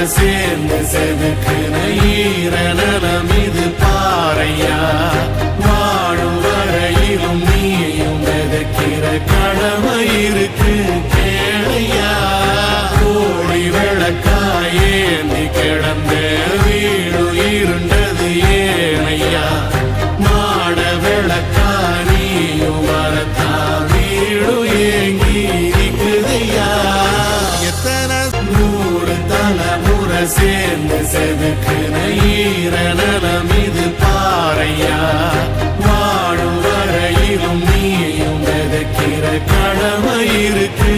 முறை சேர்ந்து செதுக்குன ஈரநலம் இது பாறையா. வாழும் வரையிலும் நீயும் விதைக்கிற கடமை இருக்கு கேளையா. கோழி விளக்காயேந்தி கிடந்த வீடு இருண்டது ஏனையா. மாட விளக்கா நீயும் வரத்தா வீடு ஏங்கி இருக்குதையா. எத்தனை 100 தலைமுறை சேர்ந்து செதுக்குன ஈரநலம் இது பாறையா. வாழும் வரையிலும் நீயும் விதைக்கிற கடமை இருக்கு